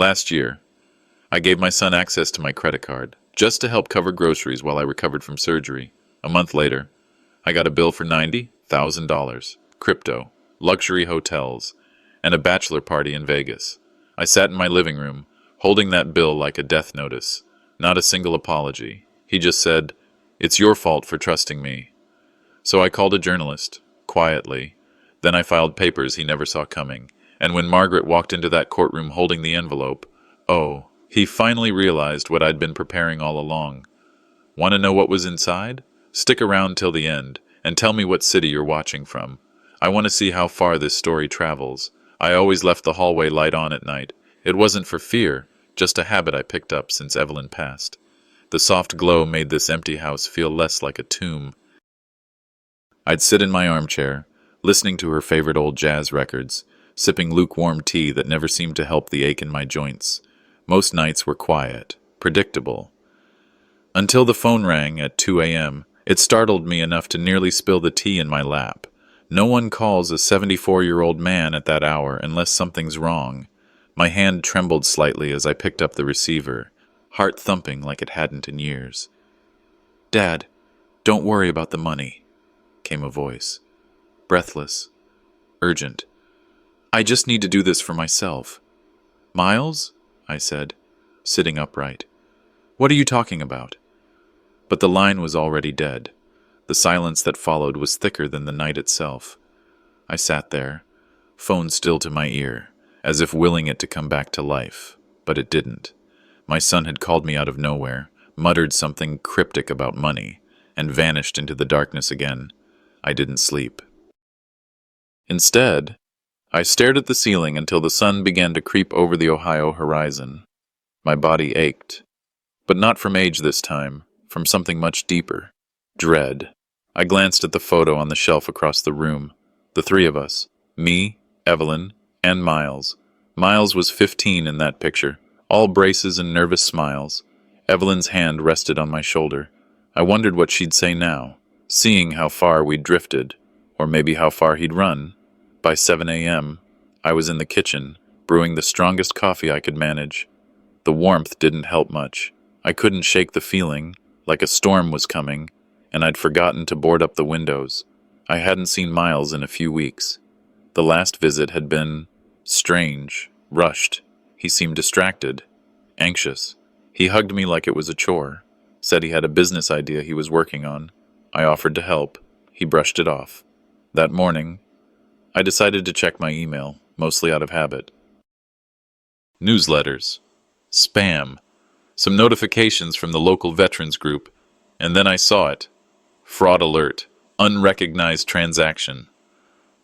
Last year, I gave my son access to my credit card, just to help cover groceries while I recovered from surgery. A month later, I got a bill for $90,000, crypto, luxury hotels, and a bachelor party in Vegas. I sat in my living room, holding that bill like a death notice. Not a single apology. He just said, "It's your fault for trusting me." So I called a journalist, quietly. Then I filed papers he never saw coming. And when Margaret walked into that courtroom holding the envelope, oh, he finally realized what I'd been preparing all along. Want to know what was inside? Stick around till the end, and tell me what city you're watching from. I want to see how far this story travels. I always left the hallway light on at night. It wasn't for fear, just a habit I picked up since Evelyn passed. The soft glow made this empty house feel less like a tomb. I'd sit in my armchair, listening to her favorite old jazz records, sipping lukewarm tea that never seemed to help the ache in my joints. Most nights were quiet, predictable. Until the phone rang at 2 a.m., it startled me enough to nearly spill the tea in my lap. No one calls a 74-year-old man at that hour unless something's wrong. My hand trembled slightly as I picked up the receiver, heart thumping like it hadn't in years. "Dad, don't worry about the money," came a voice. Breathless, urgent. "I just need to do this for myself." "Miles?" I said, sitting upright. "What are you talking about?" But the line was already dead. The silence that followed was thicker than the night itself. I sat there, phone still to my ear, as if willing it to come back to life, but it didn't. My son had called me out of nowhere, muttered something cryptic about money, and vanished into the darkness again. I didn't sleep. Instead, I stared at the ceiling until the sun began to creep over the Ohio horizon. My body ached, but not from age this time, from something much deeper. Dread. I glanced at the photo on the shelf across the room. The three of us. Me, Evelyn, and Miles. Miles was 15 in that picture, all braces and nervous smiles. Evelyn's hand rested on my shoulder. I wondered what she'd say now, seeing how far we'd drifted, or maybe how far he'd run. By 7 a.m., I was in the kitchen, brewing the strongest coffee I could manage. The warmth didn't help much. I couldn't shake the feeling, like a storm was coming, and I'd forgotten to board up the windows. I hadn't seen Miles in a few weeks. The last visit had been strange, rushed. He seemed distracted, anxious. He hugged me like it was a chore, said he had a business idea he was working on. I offered to help. He brushed it off. That morning, I decided to check my email, mostly out of habit. Newsletters. Spam. Some notifications from the local veterans group, and then I saw it. Fraud alert. Unrecognized transaction.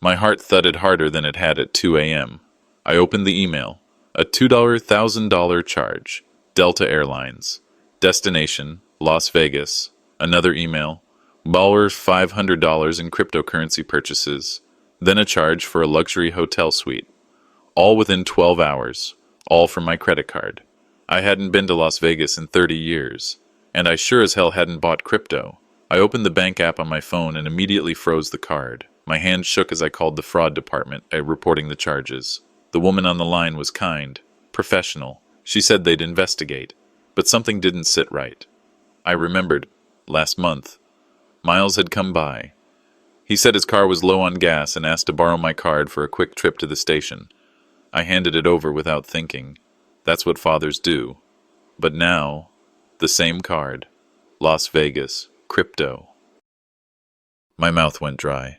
My heart thudded harder than it had at 2 a.m. I opened the email. A $2,000 charge. Delta Airlines. Destination, Las Vegas. Another email. Bauer $500 in cryptocurrency purchases. Then a charge for a luxury hotel suite. All within 12 hours. All from my credit card. I hadn't been to Las Vegas in 30 years. And I sure as hell hadn't bought crypto. I opened the bank app on my phone and immediately froze the card. My hand shook as I called the fraud department, reporting the charges. The woman on the line was kind, professional. She said they'd investigate, but something didn't sit right. I remembered, last month, Miles had come by. He said his car was low on gas and asked to borrow my card for a quick trip to the station. I handed it over without thinking. That's what fathers do. But now, the same card. Las Vegas. Crypto. My mouth went dry.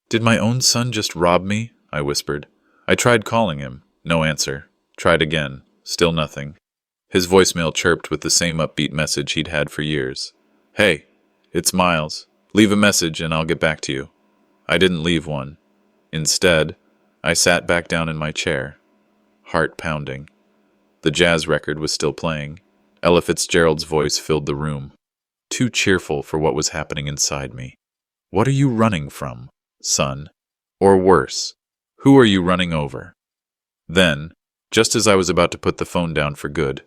"Did my own son just rob me?" I whispered. I tried calling him. No answer. Tried again. Still nothing. His voicemail chirped with the same upbeat message he'd had for years. "Hey, it's Miles. Leave a message and I'll get back to you." I didn't leave one. Instead, I sat back down in my chair, heart pounding. The jazz record was still playing. Ella Fitzgerald's voice filled the room. Too cheerful for what was happening inside me. What are you running from, son? Or worse, who are you running over? Then, just as I was about to put the phone down for good,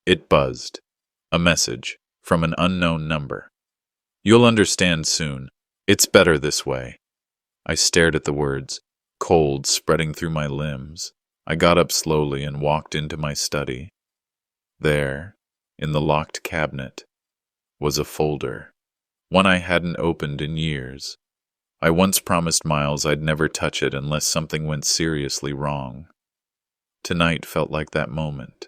it buzzed. A message from an unknown number. "You'll understand soon. It's better this way." I stared at the words, cold spreading through my limbs. I got up slowly and walked into my study. There, in the locked cabinet, was a folder, one I hadn't opened in years. I once promised Miles I'd never touch it unless something went seriously wrong. Tonight felt like that moment.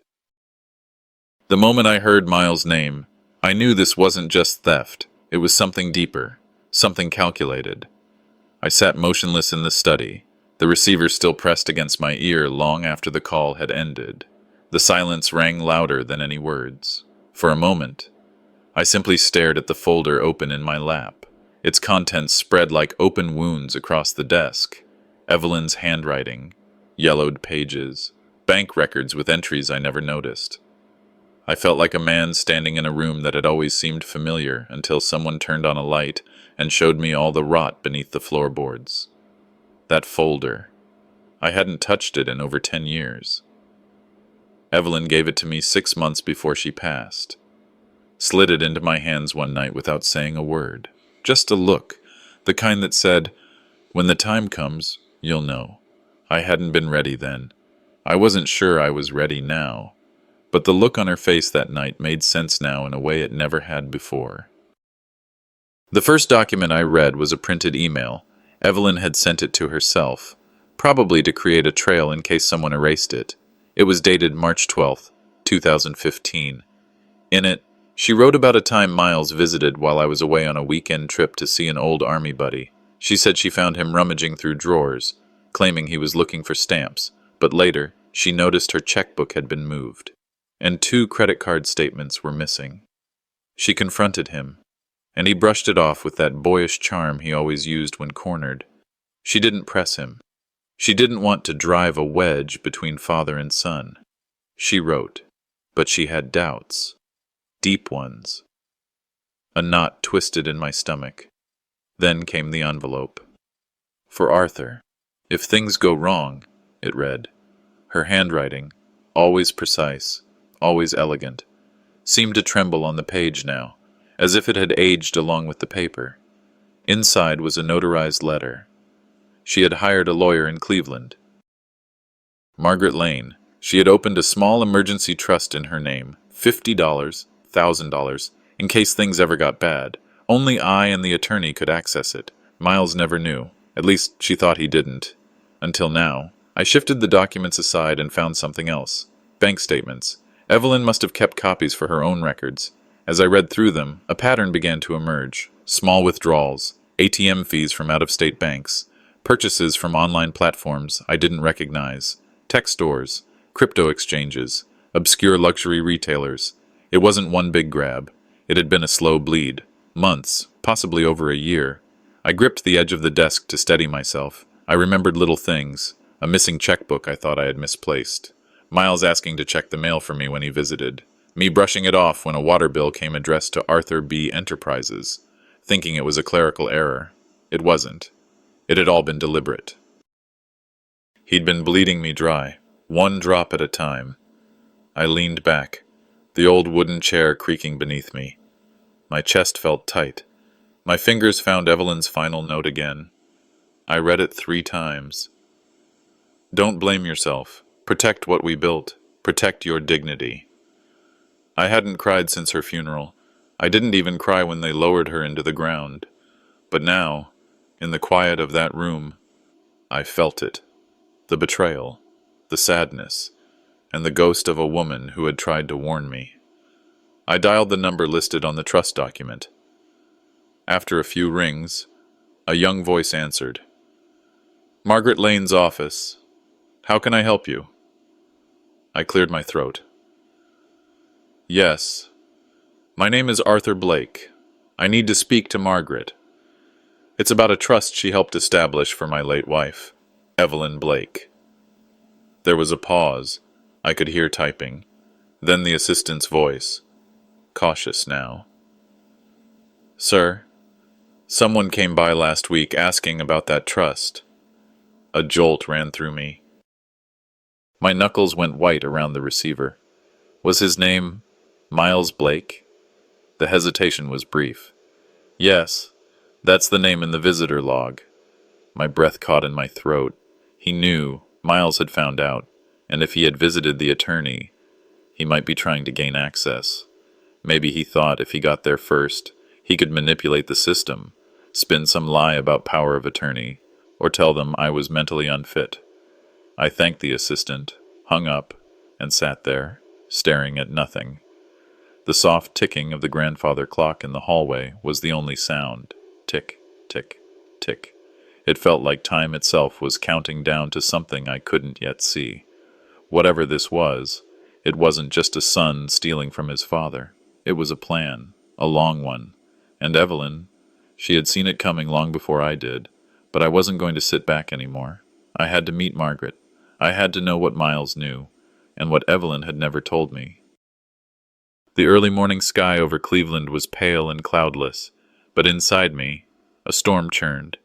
The moment I heard Miles' name, I knew this wasn't just theft. It was something deeper, something calculated. I sat motionless in the study, the receiver still pressed against my ear long after the call had ended. The silence rang louder than any words. For a moment, I simply stared at the folder open in my lap. Its contents spread like open wounds across the desk. Evelyn's handwriting, yellowed pages, bank records with entries I never noticed. I felt like a man standing in a room that had always seemed familiar until someone turned on a light and showed me all the rot beneath the floorboards. That folder. I hadn't touched it in over 10 years. Evelyn gave it to me 6 months before she passed. Slid it into my hands one night without saying a word. Just a look, the kind that said, "When the time comes, you'll know." I hadn't been ready then. I wasn't sure I was ready now. But the look on her face that night made sense now in a way it never had before. The first document I read was a printed email. Evelyn had sent it to herself, probably to create a trail in case someone erased it. It was dated March 12th, 2015. In it, she wrote about a time Miles visited while I was away on a weekend trip to see an old army buddy. She said she found him rummaging through drawers, claiming he was looking for stamps, but later, she noticed her checkbook had been moved, and 2 credit card statements were missing. She confronted him, and he brushed it off with that boyish charm he always used when cornered. She didn't press him. She didn't want to drive a wedge between father and son. She wrote, but she had doubts. Deep ones. A knot twisted in my stomach. Then came the envelope. For Arthur. If things go wrong, it read. Her handwriting, always precise, always elegant, seemed to tremble on the page now, as if it had aged along with the paper. Inside was a notarized letter. She had hired a lawyer in Cleveland. Margaret Lane. She had opened a small emergency trust in her name, $50, $1,000, in case things ever got bad. Only I and the attorney could access it. Miles never knew. At least she thought he didn't. Until now. I shifted the documents aside and found something else. Bank statements. Evelyn must have kept copies for her own records. As I read through them, a pattern began to emerge. Small withdrawals, ATM fees from out-of-state banks, purchases from online platforms I didn't recognize, tech stores, crypto exchanges, obscure luxury retailers. It wasn't one big grab. It had been a slow bleed. Months, possibly over a year. I gripped the edge of the desk to steady myself. I remembered little things. A missing checkbook I thought I had misplaced. Miles asking to check the mail for me when he visited. Me brushing it off when a water bill came addressed to Arthur B. Enterprises, thinking it was a clerical error. It wasn't. It had all been deliberate. He'd been bleeding me dry, one drop at a time. I leaned back, the old wooden chair creaking beneath me. My chest felt tight. My fingers found Evelyn's final note again. I read it 3 times. Don't blame yourself. Protect what we built. Protect your dignity. I hadn't cried since her funeral. I didn't even cry when they lowered her into the ground. But now, in the quiet of that room, I felt it. The betrayal, the sadness, and the ghost of a woman who had tried to warn me. I dialed the number listed on the trust document. After a few rings, a young voice answered. Margaret Lane's office. How can I help you? I cleared my throat. Yes. My name is Arthur Blake. I need to speak to Margaret. It's about a trust she helped establish for my late wife, Evelyn Blake. There was a pause. I could hear typing. Then the assistant's voice. Cautious now. Sir, someone came by last week asking about that trust. A jolt ran through me. My knuckles went white around the receiver. Was his name Miles Blake? The hesitation was brief. Yes, that's the name in the visitor log. My breath caught in my throat. He knew. Miles had found out. And if he had visited the attorney, he might be trying to gain access. Maybe he thought if he got there first, he could manipulate the system, spin some lie about power of attorney, or tell them I was mentally unfit. I thanked the assistant, hung up, and sat there, staring at nothing. The soft ticking of the grandfather clock in the hallway was the only sound. Tick, tick, tick. It felt like time itself was counting down to something I couldn't yet see. Whatever this was, it wasn't just a son stealing from his father. It was a plan, a long one. And Evelyn, she had seen it coming long before I did, but I wasn't going to sit back anymore. I had to meet Margaret. I had to know what Miles knew, and what Evelyn had never told me. The early morning sky over Cleveland was pale and cloudless, but inside me, a storm churned.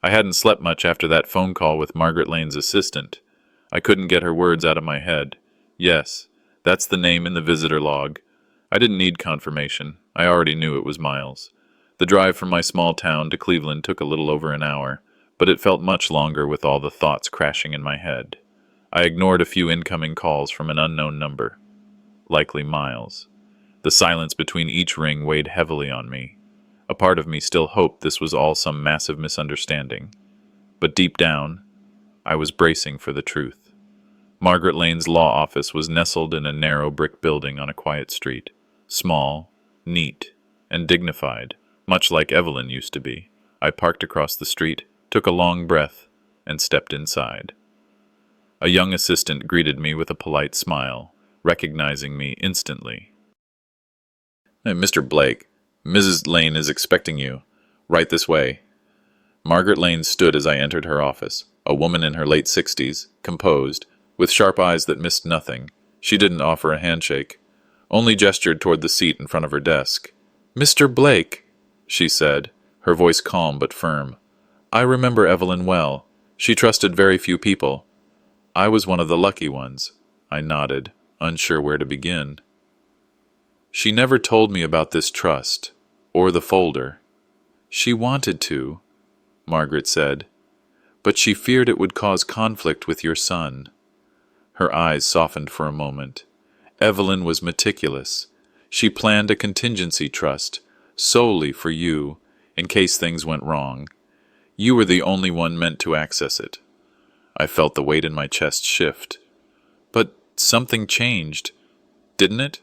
I hadn't slept much after that phone call with Margaret Lane's assistant. I couldn't get her words out of my head. Yes, that's the name in the visitor log. I didn't need confirmation. I already knew it was Miles. The drive from my small town to Cleveland took a little over an hour, but it felt much longer with all the thoughts crashing in my head. I ignored a few incoming calls from an unknown number. Likely Miles. The silence between each ring weighed heavily on me. A part of me still hoped this was all some massive misunderstanding. But deep down, I was bracing for the truth. Margaret Lane's law office was nestled in a narrow brick building on a quiet street. Small, neat, and dignified, much like Evelyn used to be. I parked across the street, took a long breath, and stepped inside. A young assistant greeted me with a polite smile, recognizing me instantly. "Hey, Mr. Blake, Mrs. Lane is expecting you. Right this way." Margaret Lane stood as I entered her office, a woman in her late 60s, composed, with sharp eyes that missed nothing. She didn't offer a handshake, only gestured toward the seat in front of her desk. "Mr. Blake," she said, her voice calm but firm. "I remember Evelyn well. She trusted very few people. I was one of the lucky ones." I nodded, unsure where to begin. "She never told me about this trust, or the folder." "She wanted to," Margaret said, "but she feared it would cause conflict with your son." Her eyes softened for a moment. Evelyn was meticulous. She planned a contingency trust, solely for you, in case things went wrong. You were the only one meant to access it. I felt the weight in my chest shift. But something changed, didn't it?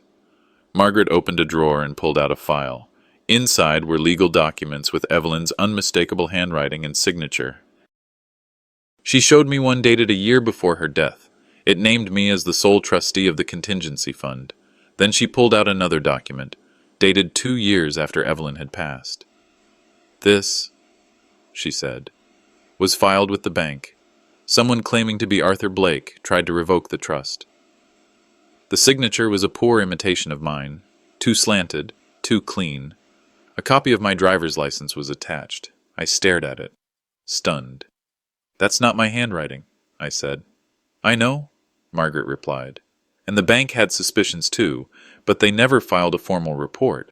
Margaret opened a drawer and pulled out a file. Inside were legal documents with Evelyn's unmistakable handwriting and signature. She showed me one dated a year before her death. It named me as the sole trustee of the contingency fund. Then she pulled out another document, dated 2 years after Evelyn had passed. "This," she said, "was filed with the bank. Someone claiming to be Arthur Blake tried to revoke the trust." The signature was a poor imitation of mine, too slanted, too clean. A copy of my driver's license was attached. I stared at it, stunned. "That's not my handwriting," I said. "I know," Margaret replied. "And the bank had suspicions too, but they never filed a formal report."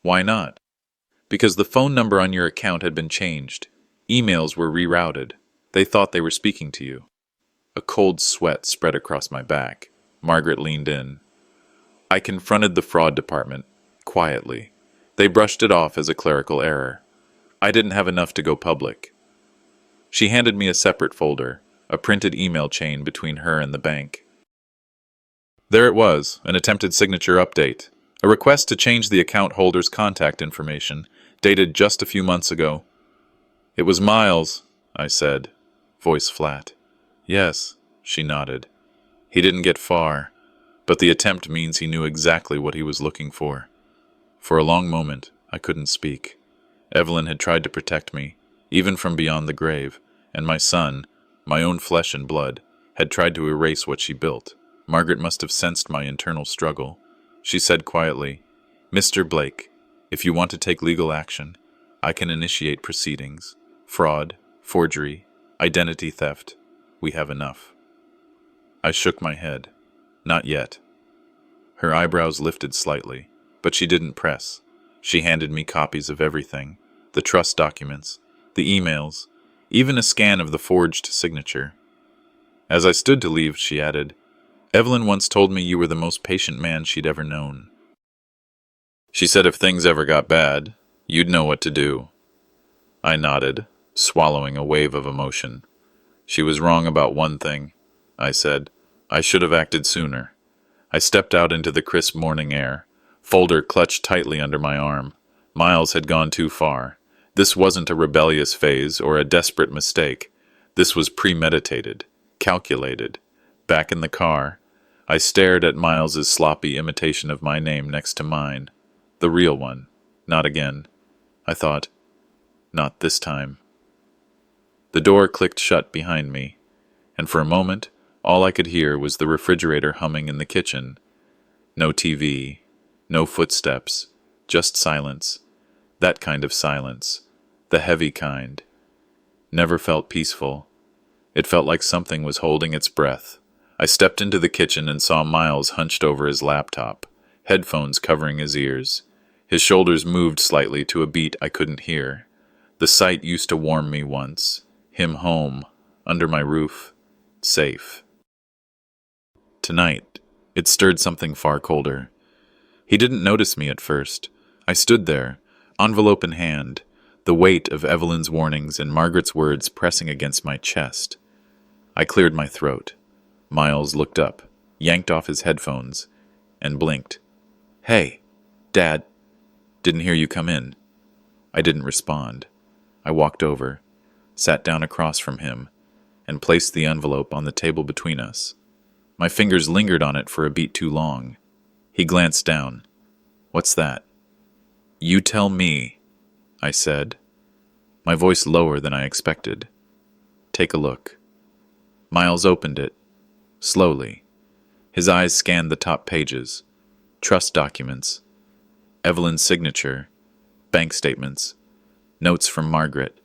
"Why not?" "Because the phone number on your account had been changed. Emails were rerouted. They thought they were speaking to you." A cold sweat spread across my back. Margaret leaned in. I confronted the fraud department, quietly. They brushed it off as a clerical error. I didn't have enough to go public. She handed me a separate folder, a printed email chain between her and the bank. There it was, an attempted signature update, a request to change the account holder's contact information, dated just a few months ago. "It was Miles," I said, voice flat. "Yes," she nodded. "He didn't get far, but the attempt means he knew exactly what he was looking for." For a long moment, I couldn't speak. Evelyn had tried to protect me, even from beyond the grave, and my son, my own flesh and blood, had tried to erase what she built. Margaret must have sensed my internal struggle. She said quietly, "Mr. Blake, if you want to take legal action, I can initiate proceedings. Fraud, forgery, identity theft. We have enough." I shook my head. "Not yet." Her eyebrows lifted slightly, but she didn't press. She handed me copies of everything, the trust documents, the emails, even a scan of the forged signature. As I stood to leave, she added, "Evelyn once told me you were the most patient man she'd ever known. She said if things ever got bad, you'd know what to do." I nodded, swallowing a wave of emotion. "She was wrong about one thing," I said. "I should have acted sooner." I stepped out into the crisp morning air, folder clutched tightly under my arm. Miles had gone too far. This wasn't a rebellious phase or a desperate mistake. This was premeditated, calculated. Back in the car, I stared at Miles's sloppy imitation of my name next to mine. The real one. Not again. I thought, not this time. The door clicked shut behind me, and for a moment, all I could hear was the refrigerator humming in the kitchen. No TV, no footsteps, just silence. That kind of silence. The heavy kind. Never felt peaceful. It felt like something was holding its breath. I stepped into the kitchen and saw Miles hunched over his laptop, headphones covering his ears. His shoulders moved slightly to a beat I couldn't hear. The sight used to warm me once. Him home, under my roof, safe. Tonight, it stirred something far colder. He didn't notice me at first. I stood there, envelope in hand, the weight of Evelyn's warnings and Margaret's words pressing against my chest. I cleared my throat. Miles looked up, yanked off his headphones, and blinked. "Hey, Dad. Didn't hear you come in." I didn't respond. I walked over, sat down across from him, and placed the envelope on the table between us. My fingers lingered on it for a beat too long. He glanced down. "What's that?" "You tell me," I said, my voice lower than I expected. "Take a look." Miles opened it, slowly. His eyes scanned the top pages. Trust documents, Evelyn's signature, bank statements, notes from Margaret.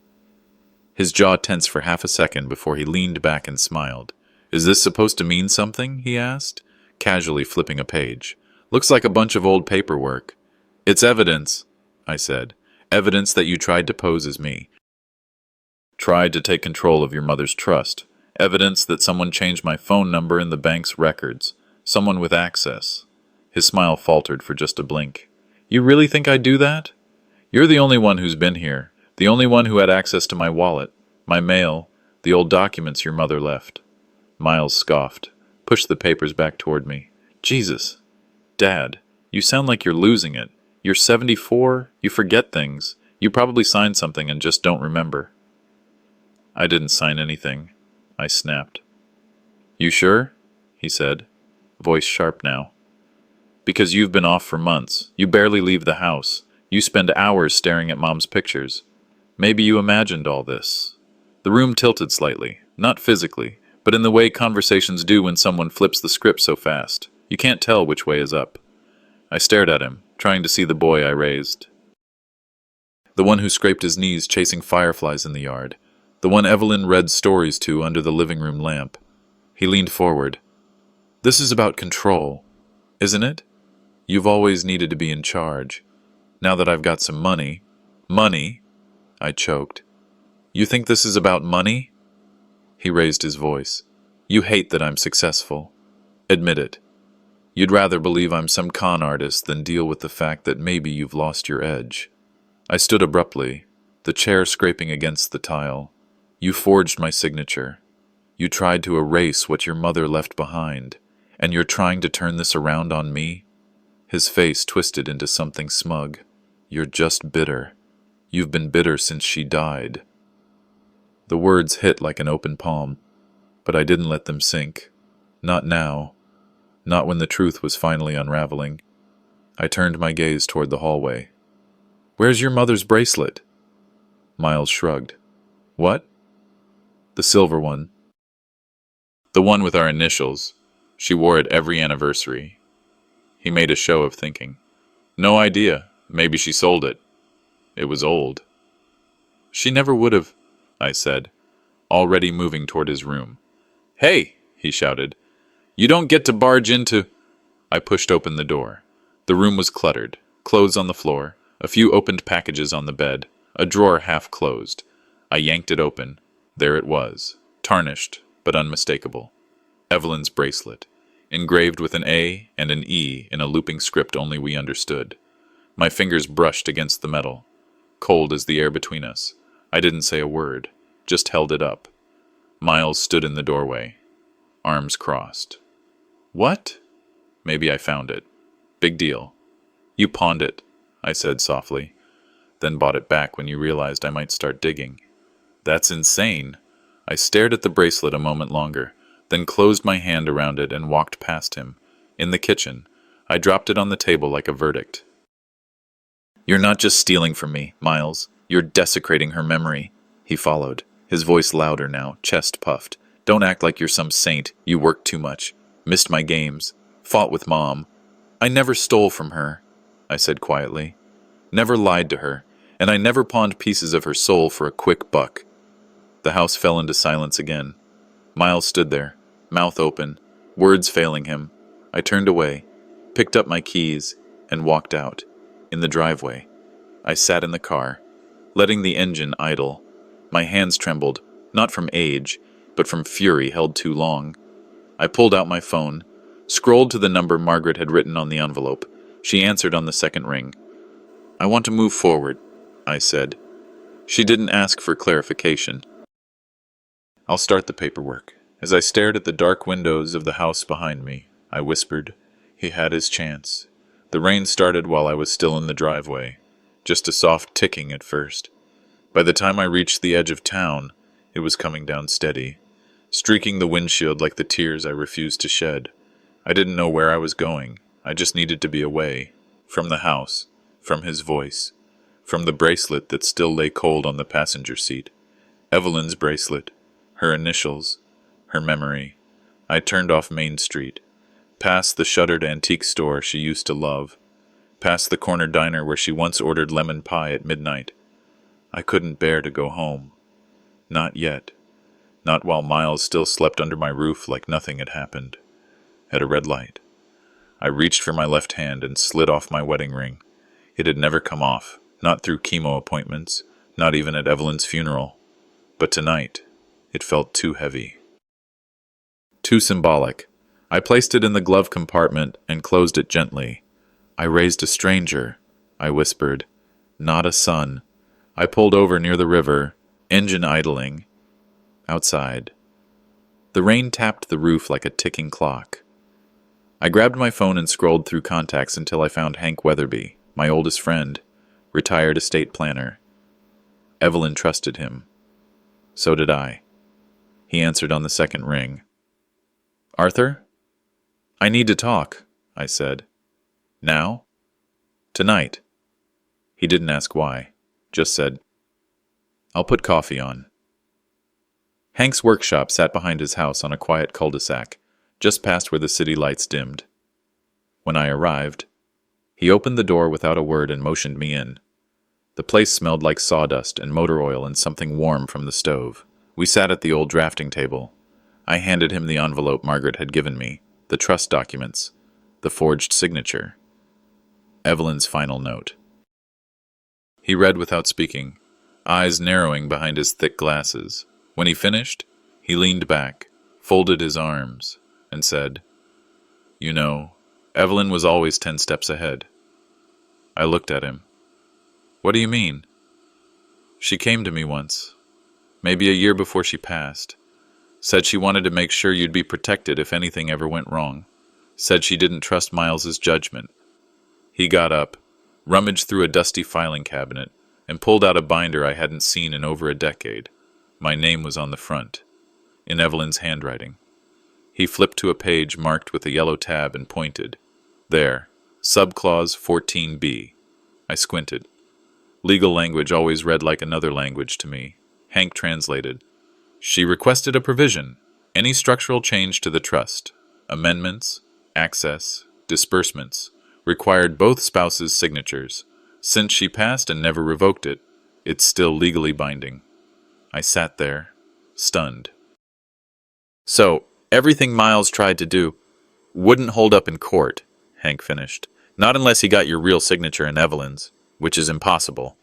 His jaw tensed for half a second before he leaned back and smiled. "Is this supposed to mean something?" he asked, casually flipping a page. "Looks like a bunch of old paperwork." "It's evidence," I said. "Evidence that you tried to pose as me. Tried to take control of your mother's trust. Evidence that someone changed my phone number in the bank's records. Someone with access." His smile faltered for just a blink. "You really think I'd do that? You're the only one who's been here. The only one who had access to my wallet, my mail, the old documents your mother left." Miles scoffed, pushed the papers back toward me. "Jesus, Dad, you sound like you're losing it. You're 74, you forget things. You probably signed something and just don't remember." "I didn't sign anything," I snapped. "You sure?" he said, voice sharp now. "Because you've been off for months. You barely leave the house. You spend hours staring at Mom's pictures. Maybe you imagined all this." The room tilted slightly, not physically, but in the way conversations do when someone flips the script so fast. You can't tell which way is up. I stared at him, trying to see the boy I raised. The one who scraped his knees chasing fireflies in the yard. The one Evelyn read stories to under the living room lamp. He leaned forward. "This is about control, isn't it? You've always needed to be in charge. Now that I've got some money..." "Money?" I choked. "You think this is about money?" He raised his voice. "You hate that I'm successful. Admit it. You'd rather believe I'm some con artist than deal with the fact that maybe you've lost your edge." I stood abruptly, the chair scraping against the tile. "You forged my signature. You tried to erase what your mother left behind, and you're trying to turn this around on me?" His face twisted into something smug. "You're just bitter. You've been bitter since she died." The words hit like an open palm, but I didn't let them sink. Not now. Not when the truth was finally unraveling. I turned my gaze toward the hallway. "Where's your mother's bracelet?" Miles shrugged. "What?" "The silver one. The one with our initials. She wore it every anniversary." He made a show of thinking. "No idea. Maybe she sold it. It was old." "She never would have," I said, already moving toward his room. "Hey!" he shouted. "You don't get to barge into..." I pushed open the door. The room was cluttered, clothes on the floor, a few opened packages on the bed, a drawer half closed. I yanked it open. There it was, tarnished but unmistakable. Evelyn's bracelet, engraved with an A and an E in a looping script only we understood. My fingers brushed against the metal, cold as the air between us. I didn't say a word, just held it up. Miles stood in the doorway, arms crossed. What? Maybe I found it. Big deal. You pawned it, I said softly, then bought it back when you realized I might start digging. That's insane. I stared at the bracelet a moment longer, then closed my hand around it and walked past him. In the kitchen, I dropped it on the table like a verdict. You're not just stealing from me, Miles. You're desecrating her memory. He followed, his voice louder now, chest puffed. Don't act like you're some saint. You worked too much. Missed my games. Fought with Mom. I never stole from her, I said quietly. Never lied to her, and I never pawned pieces of her soul for a quick buck. The house fell into silence again. Miles stood there, mouth open, words failing him. I turned away, picked up my keys, and walked out. In the driveway, I sat in the car, letting the engine idle. My hands trembled, not from age, but from fury held too long. I pulled out my phone, scrolled to the number Margaret had written on the envelope. She answered on the second ring. I want to move forward, I said. She didn't ask for clarification. I'll start the paperwork. As I stared at the dark windows of the house behind me, I whispered, he had his chance. The rain started while I was still in the driveway, just a soft ticking at first. By the time I reached the edge of town, it was coming down steady, streaking the windshield like the tears I refused to shed. I didn't know where I was going. I just needed to be away, from the house, from his voice, from the bracelet that still lay cold on the passenger seat. Evelyn's bracelet, her initials, her memory. I turned off Main Street, past the shuttered antique store she used to love, past the corner diner where she once ordered lemon pie at midnight. I couldn't bear to go home. Not yet. Not while Miles still slept under my roof like nothing had happened. At a red light, I reached for my left hand and slid off my wedding ring. It had never come off, not through chemo appointments, not even at Evelyn's funeral. But tonight, it felt too heavy. Too symbolic. I placed it in the glove compartment and closed it gently. I raised a stranger, I whispered. Not a son. I pulled over near the river, engine idling. Outside. The rain tapped the roof like a ticking clock. I grabbed my phone and scrolled through contacts until I found Hank Weatherby, my oldest friend, retired estate planner. Evelyn trusted him. So did I. He answered on the second ring. Arthur? I need to talk, I said. Now? Tonight. He didn't ask why, just said, I'll put coffee on. Hank's workshop sat behind his house on a quiet cul-de-sac, just past where the city lights dimmed. When I arrived, he opened the door without a word and motioned me in. The place smelled like sawdust and motor oil and something warm from the stove. We sat at the old drafting table. I handed him the envelope Margaret had given me, the trust documents, the forged signature, Evelyn's final note. He read without speaking, eyes narrowing behind his thick glasses. When he finished, he leaned back, folded his arms, and said, You know, Evelyn was always 10 steps ahead. I looked at him. What do you mean? She came to me once, maybe a year before she passed. Said she wanted to make sure you'd be protected if anything ever went wrong. Said she didn't trust Miles's judgment. He got up, rummaged through a dusty filing cabinet, and pulled out a binder I hadn't seen in over a decade. My name was on the front, in Evelyn's handwriting. He flipped to a page marked with a yellow tab and pointed. There, subclause 14b. I squinted. Legal language always read like another language to me. Hank translated. She requested a provision, any structural change to the trust, amendments, access, disbursements, required both spouses' signatures. Since she passed and never revoked it, it's still legally binding. I sat there, stunned. So, everything Miles tried to do wouldn't hold up in court, Hank finished. Not unless he got your real signature in Evelyn's, which is impossible.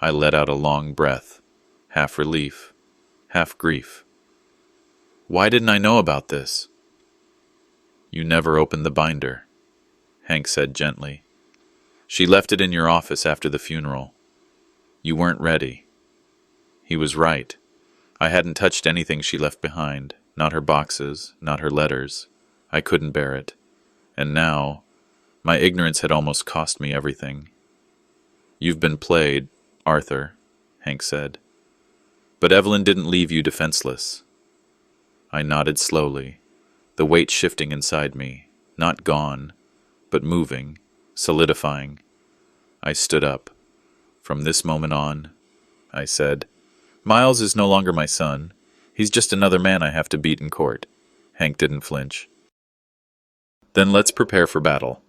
I let out a long breath, half relief, half grief. Why didn't I know about this? You never opened the binder, Hank said gently. She left it in your office after the funeral. You weren't ready. He was right. I hadn't touched anything she left behind, not her boxes, not her letters. I couldn't bear it. And now, my ignorance had almost cost me everything. You've been played, Arthur, Hank said. But Evelyn didn't leave you defenseless. I nodded slowly, the weight shifting inside me, not gone, but moving, solidifying. I stood up. From this moment on, I said, Miles is no longer my son. He's just another man I have to beat in court. Hank didn't flinch. Then let's prepare for battle.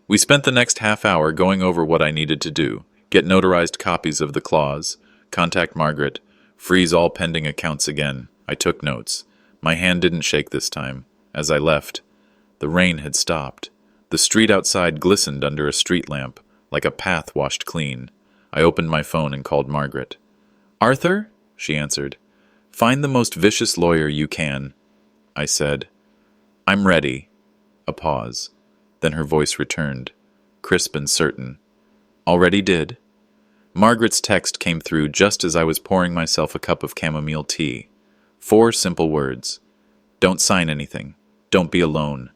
We spent the next half hour going over what I needed to do, get notarized copies of the clause, contact Margaret, freeze all pending accounts again. I took notes. My hand didn't shake this time. As I left, the rain had stopped. The street outside glistened under a street lamp, like a path washed clean. I opened my phone and called Margaret. Arthur? She answered. Find the most vicious lawyer you can. I said, I'm ready. A pause. Then her voice returned, crisp and certain. Already did. Margaret's text came through just as I was pouring myself a cup of chamomile tea. 4 simple words. Don't sign anything. Don't be alone.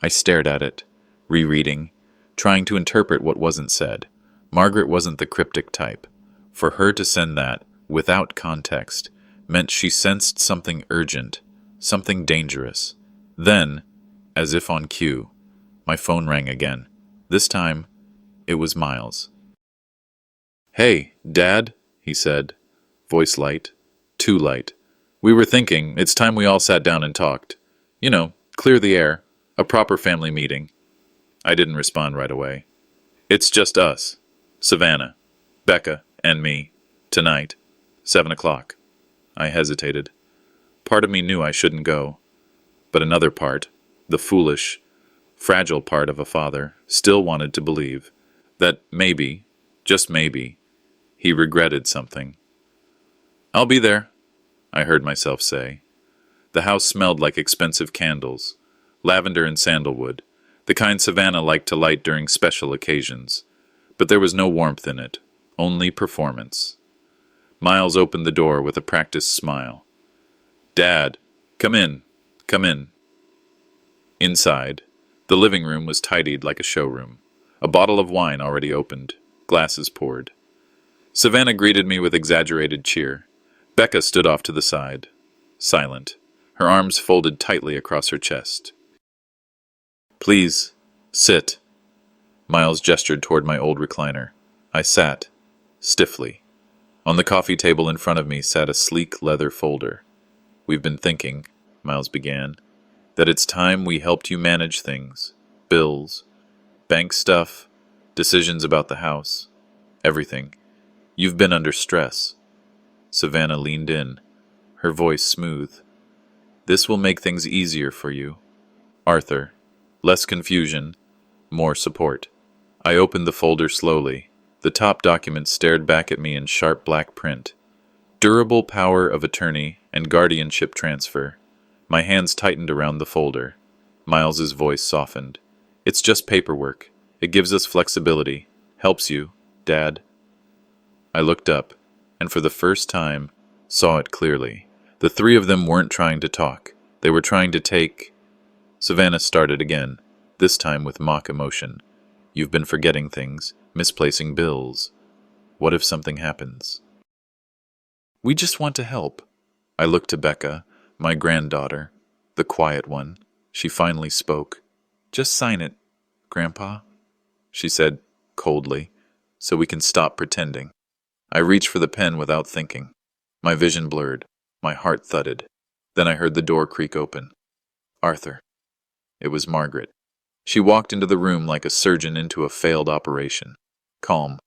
I stared at it, rereading, trying to interpret what wasn't said. Margaret wasn't the cryptic type. For her to send that, without context, meant she sensed something urgent, something dangerous. Then, as if on cue, my phone rang again. This time, it was Miles. Hey, Dad, he said, voice light, too light. We were thinking, it's time we all sat down and talked. You know, clear the air, a proper family meeting. I didn't respond right away. It's just us, Savannah, Becca, and me, tonight, 7 o'clock. I hesitated. Part of me knew I shouldn't go, but another part, the foolish, fragile part of a father, still wanted to believe that maybe, just maybe, he regretted something. I'll be there, I heard myself say. The house smelled like expensive candles, lavender and sandalwood, the kind Savannah liked to light during special occasions. But there was no warmth in it, only performance. Miles opened the door with a practiced smile. Dad, come in, come in. Inside, the living room was tidied like a showroom. A bottle of wine already opened, glasses poured. Savannah greeted me with exaggerated cheer. Becca stood off to the side, silent, her arms folded tightly across her chest. Please, sit. Miles gestured toward my old recliner. I sat, stiffly. On the coffee table in front of me sat a sleek leather folder. We've been thinking, Miles began, that it's time we helped you manage things. Bills, bank stuff, decisions about the house, everything. You've been under stress. Savannah leaned in, her voice smooth. This will make things easier for you. Arthur, less confusion, more support. I opened the folder slowly. The top document stared back at me in sharp black print. Durable power of attorney and guardianship transfer. My hands tightened around the folder. Miles's voice softened. It's just paperwork. It gives us flexibility. Helps you, Dad. I looked up, and for the first time, saw it clearly. The 3 of them weren't trying to talk. They were trying to take... Savannah started again, this time with mock emotion. You've been forgetting things, misplacing bills. What if something happens? We just want to help. I looked to Becca, my granddaughter, the quiet one. She finally spoke. Just sign it, Grandpa, she said coldly, so we can stop pretending. I reached for the pen without thinking. My vision blurred. My heart thudded. Then I heard the door creak open. Arthur. It was Margaret. She walked into the room like a surgeon into a failed operation. Calm.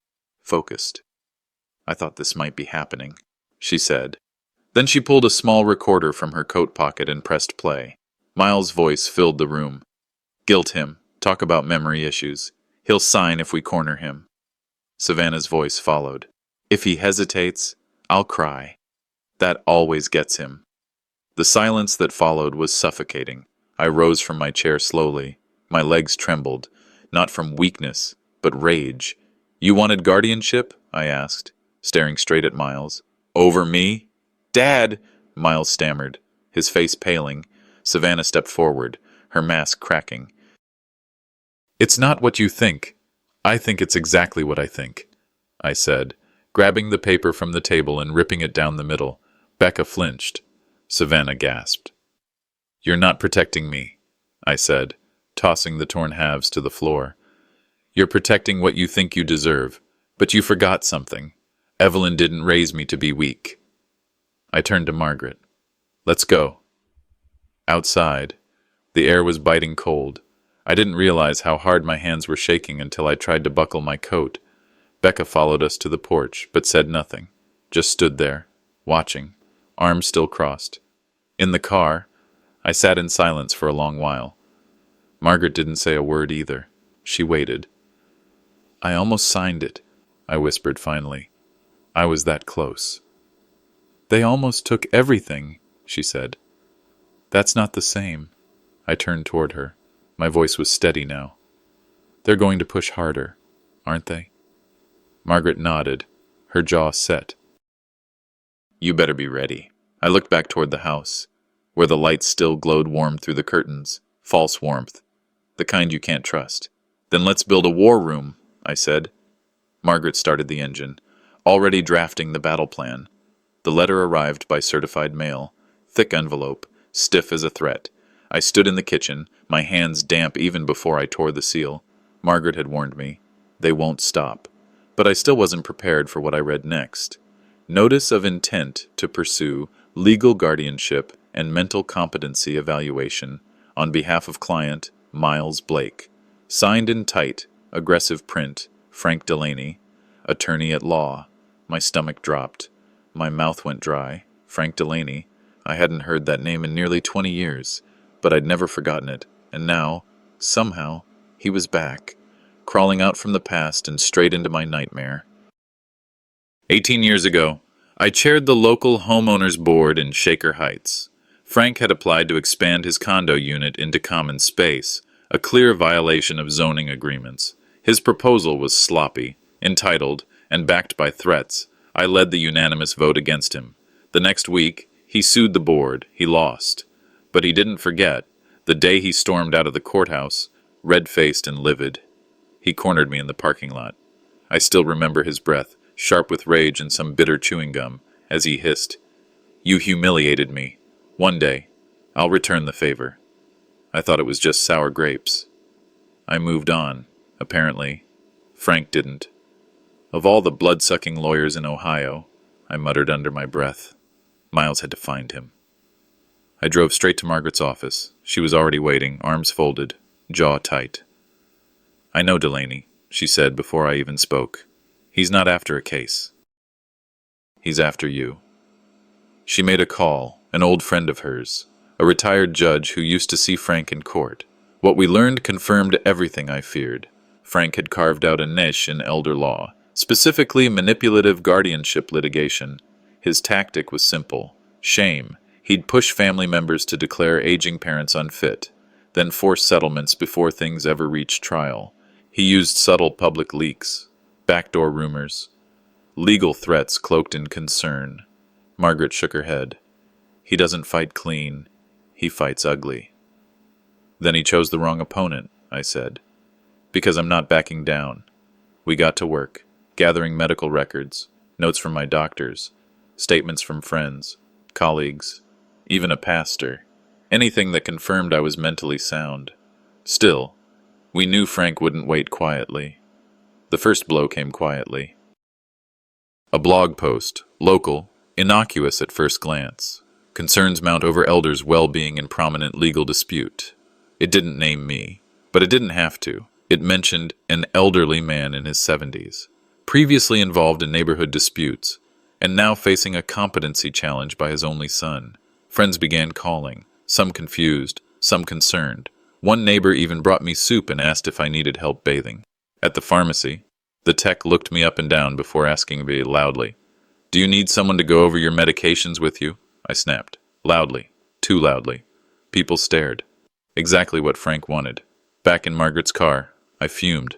Focused. I thought this might be happening, she said. Then she pulled a small recorder from her coat pocket and pressed play. Miles' voice filled the room. Guilt him. Talk about memory issues. He'll sign if we corner him. Savannah's voice followed. If he hesitates, I'll cry. That always gets him. The silence that followed was suffocating. I rose from my chair slowly. My legs trembled, not from weakness, but rage. "You wanted guardianship?" I asked, staring straight at Miles. "Over me?" "Dad!" Miles stammered, his face paling. Savannah stepped forward, her mask cracking. "It's not what you think. I think it's exactly what I think," I said, grabbing the paper from the table and ripping it down the middle. Becca flinched. Savannah gasped. "You're not protecting me," I said, tossing the torn halves to the floor. "You're protecting what you think you deserve, but you forgot something. Evelyn didn't raise me to be weak." I turned to Margaret. "Let's go." Outside, the air was biting cold. I didn't realize how hard my hands were shaking until I tried to buckle my coat. Becca followed us to the porch, but said nothing, just stood there, watching, arms still crossed. In the car, I sat in silence for a long while. Margaret didn't say a word either. She waited. "I almost signed it," I whispered finally. I was that close. "They almost took everything," she said. "That's not the same." I turned toward her. My voice was steady now. "They're going to push harder, aren't they?" Margaret nodded, her jaw set. "You better be ready." I looked back toward the house, where the lights still glowed warm through the curtains, false warmth, the kind you can't trust. "Then let's build a war room," I said. Margaret started the engine, already drafting the battle plan. The letter arrived by certified mail, thick envelope, stiff as a threat. I stood in the kitchen, my hands damp even before I tore the seal. Margaret had warned me. They won't stop. But I still wasn't prepared for what I read next. Notice of intent to pursue legal guardianship and mental competency evaluation on behalf of client Miles Blake. Signed in tight, aggressive print, Frank Delaney, attorney at law. My stomach dropped. My mouth went dry. Frank Delaney. I hadn't heard that name in nearly 20 years, but I'd never forgotten it. And now, somehow, he was back, crawling out from the past and straight into my nightmare. 18 years ago, I chaired the local homeowners board in Shaker Heights. Frank had applied to expand his condo unit into common space, a clear violation of zoning agreements. His proposal was sloppy, entitled, and backed by threats. I led the unanimous vote against him. The next week, he sued the board. He lost. But he didn't forget. The day he stormed out of the courthouse, red-faced and livid. He cornered me in the parking lot. I still remember his breath, sharp with rage and some bitter chewing gum, as he hissed, "You humiliated me. One day, I'll return the favor." I thought it was just sour grapes. I moved on, apparently. Frank didn't. Of all the blood-sucking lawyers in Ohio, I muttered under my breath, Miles had to find him. I drove straight to Margaret's office. She was already waiting, arms folded, jaw tight. "I know Delaney," she said before I even spoke. "He's not after a case. He's after you." She made a call, an old friend of hers, a retired judge who used to see Frank in court. What we learned confirmed everything I feared. Frank had carved out a niche in elder law, specifically manipulative guardianship litigation. His tactic was simple: shame. He'd push family members to declare aging parents unfit, then force settlements before things ever reached trial. He used subtle public leaks, backdoor rumors, legal threats cloaked in concern. Margaret shook her head. "He doesn't fight clean. He fights ugly." "Then he chose the wrong opponent," I said. "Because I'm not backing down." We got to work, gathering medical records, notes from my doctors, statements from friends, colleagues, even a pastor. Anything that confirmed I was mentally sound. Still, we knew Frank wouldn't wait quietly. The first blow came quietly. A blog post, local, innocuous at first glance. Concerns mount over elders' well-being in prominent legal dispute. It didn't name me, but it didn't have to. It mentioned an elderly man in his 70s, previously involved in neighborhood disputes, and now facing a competency challenge by his only son. Friends began calling, some confused, some concerned. One neighbor even brought me soup and asked if I needed help bathing. At the pharmacy, the tech looked me up and down before asking me loudly, "Do you need someone to go over your medications with you?" I snapped, loudly. Too loudly. People stared. Exactly what Frank wanted. Back in Margaret's car, I fumed.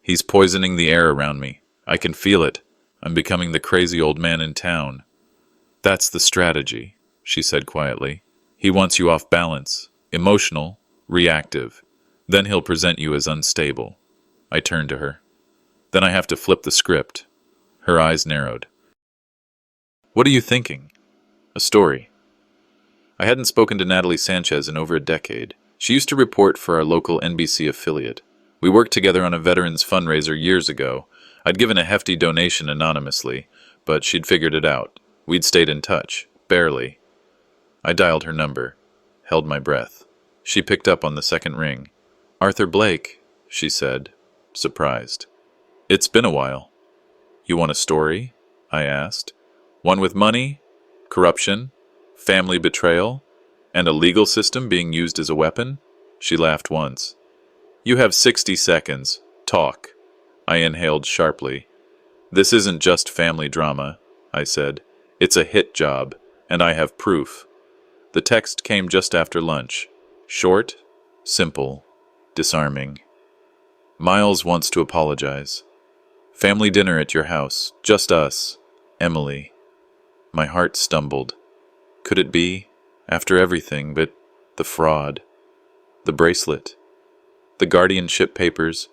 He's poisoning the air around me. I can feel it. I'm becoming the crazy old man in town. That's the strategy, she said quietly. He wants you off balance, emotional, reactive. Then he'll present you as unstable. I turned to her. Then I have to flip the script. Her eyes narrowed. What are you thinking? A story. I hadn't spoken to Natalie Sanchez in over a decade. She used to report for our local NBC affiliate. We worked together on a veterans fundraiser years ago. I'd given a hefty donation anonymously, but she'd figured it out. We'd stayed in touch. Barely. I dialed her number. Held my breath. She picked up on the second ring. Arthur Blake, she said, surprised. It's been a while. You want a story? I asked. One with money, corruption, family betrayal, and a legal system being used as a weapon? She laughed once. You have 60 seconds. Talk. I inhaled sharply. This isn't just family drama, I said. It's a hit job, and I have proof. The text came just after lunch. Short, simple, disarming. Miles wants to apologize. Family dinner at your house. Just us. Emily. My heart stumbled. Could it be, after everything, but the fraud, the bracelet, the guardianship papers?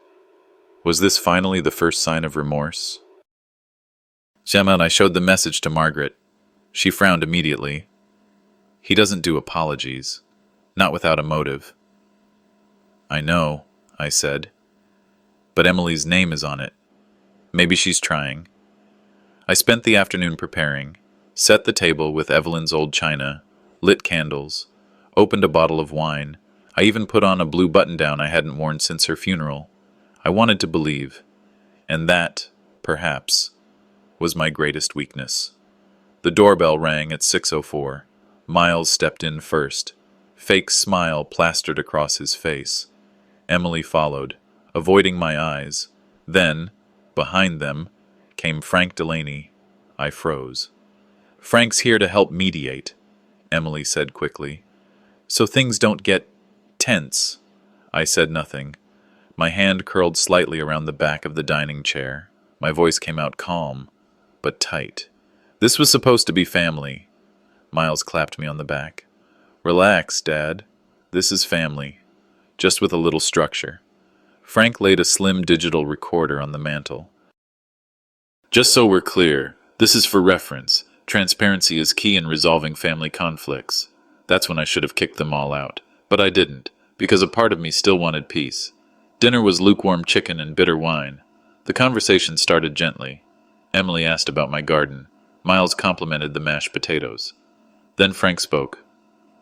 Was this finally the first sign of remorse? Gemma and I showed the message to Margaret. She frowned immediately. He doesn't do apologies, not without a motive. I know, I said, but Emily's name is on it. Maybe she's trying. I spent the afternoon preparing, set the table with Evelyn's old china, lit candles, opened a bottle of wine. I even put on a blue button-down I hadn't worn since her funeral. I wanted to believe, and that, perhaps, was my greatest weakness. The doorbell rang at 6:04. Miles stepped in first. Fake smile plastered across his face. Emily followed, avoiding my eyes. Then, behind them, came Frank Delaney. I froze. Frank's here to help mediate, Emily said quickly. So things don't get tense. I said nothing. My hand curled slightly around the back of the dining chair. My voice came out calm, but tight. This was supposed to be family. Miles clapped me on the back. Relax, Dad. This is family. Just with a little structure. Frank laid a slim digital recorder on the mantel. Just so we're clear, this is for reference. Transparency is key in resolving family conflicts. That's when I should have kicked them all out. But I didn't, because a part of me still wanted peace. Dinner was lukewarm chicken and bitter wine. The conversation started gently. Emily asked about my garden. Miles complimented the mashed potatoes. Then Frank spoke.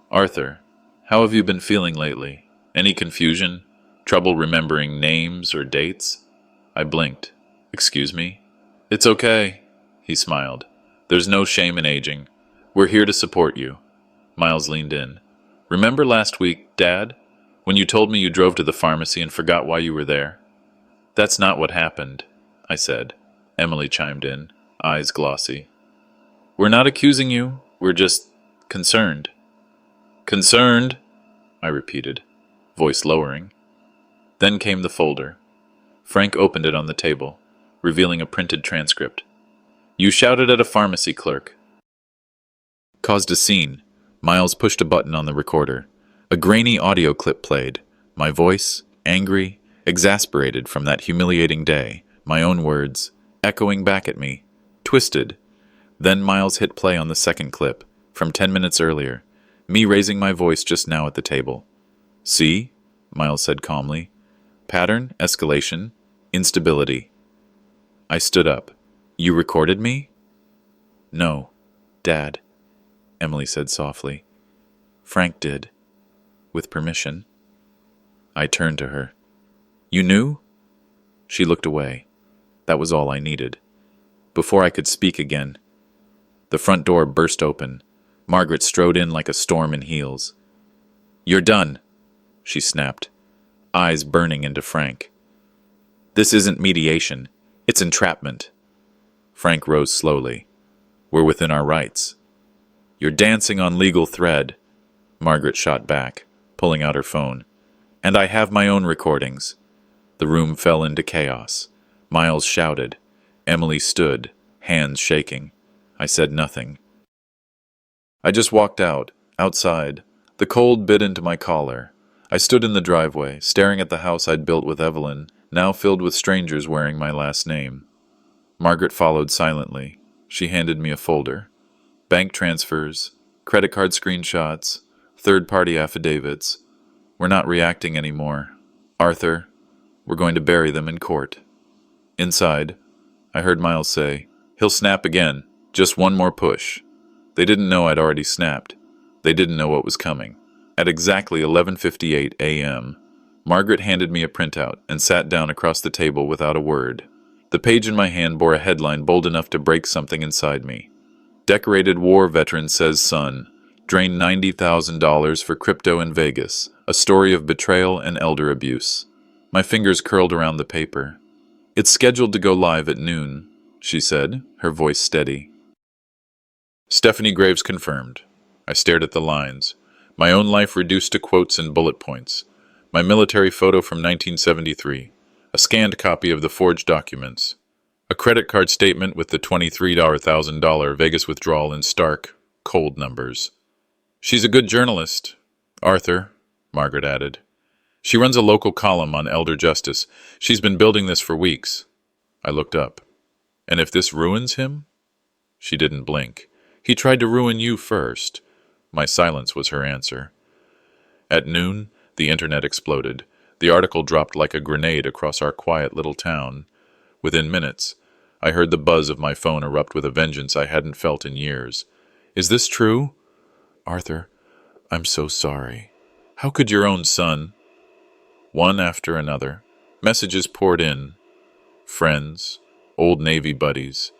Arthur, how have you been feeling lately? Any confusion? Trouble remembering names or dates? I blinked. Excuse me? It's okay, he smiled. There's no shame in aging. We're here to support you. Miles leaned in. Remember last week, Dad, when you told me you drove to the pharmacy and forgot why you were there? That's not what happened, I said. Emily chimed in, eyes glossy. We're not accusing you. We're just concerned. Concerned, I repeated, voice lowering. Then came the folder. Frank opened it on the table, revealing a printed transcript. You shouted at a pharmacy clerk. Caused a scene. Miles pushed a button on the recorder. A grainy audio clip played. My voice, angry, exasperated from that humiliating day. My own words, echoing back at me, twisted. Then Miles hit play on the second clip, from 10 minutes earlier. Me raising my voice just now at the table. See? Miles said calmly. Pattern, escalation, instability. I stood up. You recorded me? No, Dad, Emily said softly. Frank did. With permission. I turned to her. You knew? She looked away. That was all I needed. Before I could speak again, the front door burst open. Margaret strode in like a storm in heels. You're done, she snapped, eyes burning into Frank. This isn't mediation. It's entrapment. Frank rose slowly. We're within our rights. You're dancing on legal thread. Margaret shot back, pulling out her phone. "And I have my own recordings." The room fell into chaos. Miles shouted. Emily stood, hands shaking. I said nothing. I just walked outside. The cold bit into my collar. I stood in the driveway, staring at the house I'd built with Evelyn, now filled with strangers wearing my last name. Margaret followed silently. She handed me a folder. Bank transfers, credit card screenshots, third-party affidavits. "We're not reacting anymore. Arthur, we're going to bury them in court." Inside, I heard Miles say, "He'll snap again. Just one more push." They didn't know I'd already snapped. They didn't know what was coming. At exactly 11:58 a.m., Margaret handed me a printout and sat down across the table without a word. The page in my hand bore a headline bold enough to break something inside me. "Decorated war veteran says son drained $90,000 for crypto in Vegas. A story of betrayal and elder abuse." My fingers curled around the paper. "It's scheduled to go live at noon," she said, her voice steady. Stephanie Graves confirmed. I stared at the lines. My own life reduced to quotes and bullet points. My military photo from 1973. A scanned copy of the forged documents. A credit card statement with the $23,000 Vegas withdrawal in stark, cold numbers. "She's a good journalist, Arthur," Margaret added. "She runs a local column on elder justice. She's been building this for weeks." I looked up. "And if this ruins him?" She didn't blink. "He tried to ruin you first." My silence was her answer. At noon, the internet exploded. The article dropped like a grenade across our quiet little town. Within minutes, I heard the buzz of my phone erupt with a vengeance I hadn't felt in years. "Is this true?" "Arthur, I'm so sorry." "How could your own son?" One after another, messages poured in. Friends, old Navy buddies,